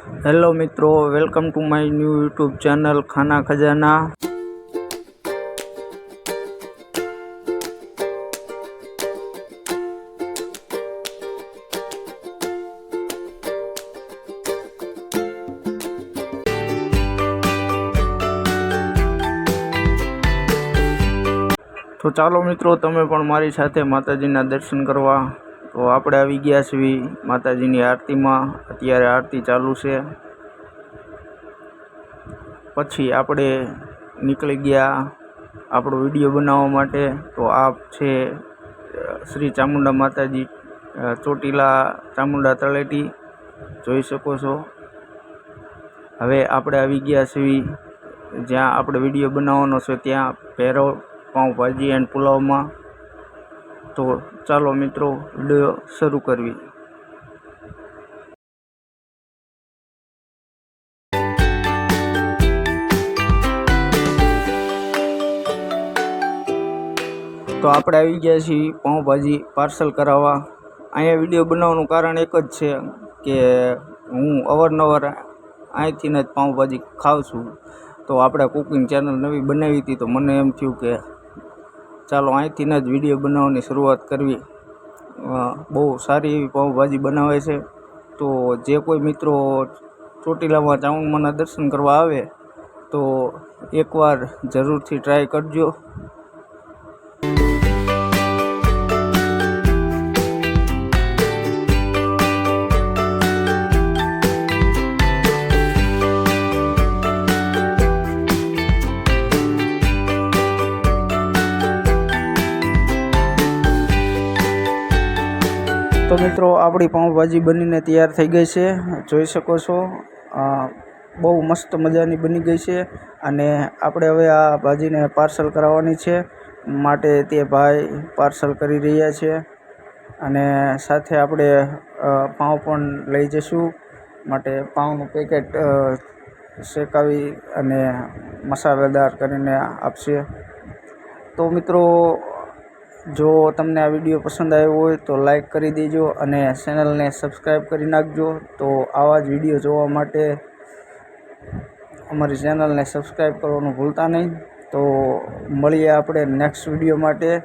Hello મિત્રો, welcome to my new YouTube channel ખાના ખજાના। તો ચાલો મિત્રો, તમે પણ મારી સાથે માતાજીના દર્શન કરવા। તો આપણે આવી ગયા છીએ માતાજીની આરતીમાં। અત્યારે આરતી ચાલુ છે। પછી આપણે નીકળી ગયા આપણો વિડીયો બનાવવા માટે। તો આ છે શ્રી ચામુંડા માતાજી, ચોટીલા ચામુંડા તળેટી, જોઈ શકો છો। હવે આપણે આવી ગયા છીએ જ્યાં આપણે વિડીયો બનાવવાનો છે, ત્યાં ભૈરવ પાઉંભાજી એન્ડ પુલાવમાં। તો ચાલો મિત્રો, વિડીયો શરૂ કરવી। તો આપણે આવી ગયા છીએ પાઉંભાજી પાર્સલ કરાવવા। અહીંયા વિડીયો બનાવવાનું કારણ એક જ છે કે હું અવારનવાર અહીંથી જ પાઉંભાજી ખાઉં છું। તો આપણે કુકિંગ ચેનલ નવી બનાવી હતી, તો મને એમ થયું કે ચાલો અહીંથી જ વિડીયો બનાવવાની શરૂઆત કરવી। બહુ સારી એવી પાઉંભાજી બનાવે છે। તો જે કોઈ મિત્રો ચોટીલામાં ચામુંડાના દર્શન કરવા આવે તો એકવાર જરૂરથી ટ્રાય કરજો। તો મિત્રો, આપણી પાઉંભાજી બનીને તૈયાર થઈ ગઈ છે, જોઈ શકો છો। બહુ મસ્ત મજાની બની ગઈ છે। અને આપણે હવે આ ભાજીને પાર્સલ કરાવવાની છે, માટે તે ભાઈ પાર્સલ કરી રહ્યા છે। અને સાથે આપણે પાઉં પણ લઈ જઈશું, માટે પાઉંનું પેકેટ શેકાવી અને મસાલેદાર કરીને આપશે। તો મિત્રો, જો તમને આ વિડીયો પસંદ આવ્યો હોય તો લાઈક કરી દેજો અને ચેનલને સબસ્ક્રાઈબ કરી નાખજો। તો આવા જ વિડીયો જોવા માટે અમારી ચેનલને સબસ્ક્રાઈબ કરવાનું ભૂલતા નહીં। તો મળીએ આપણે નેક્સ્ટ વિડીયો માટે।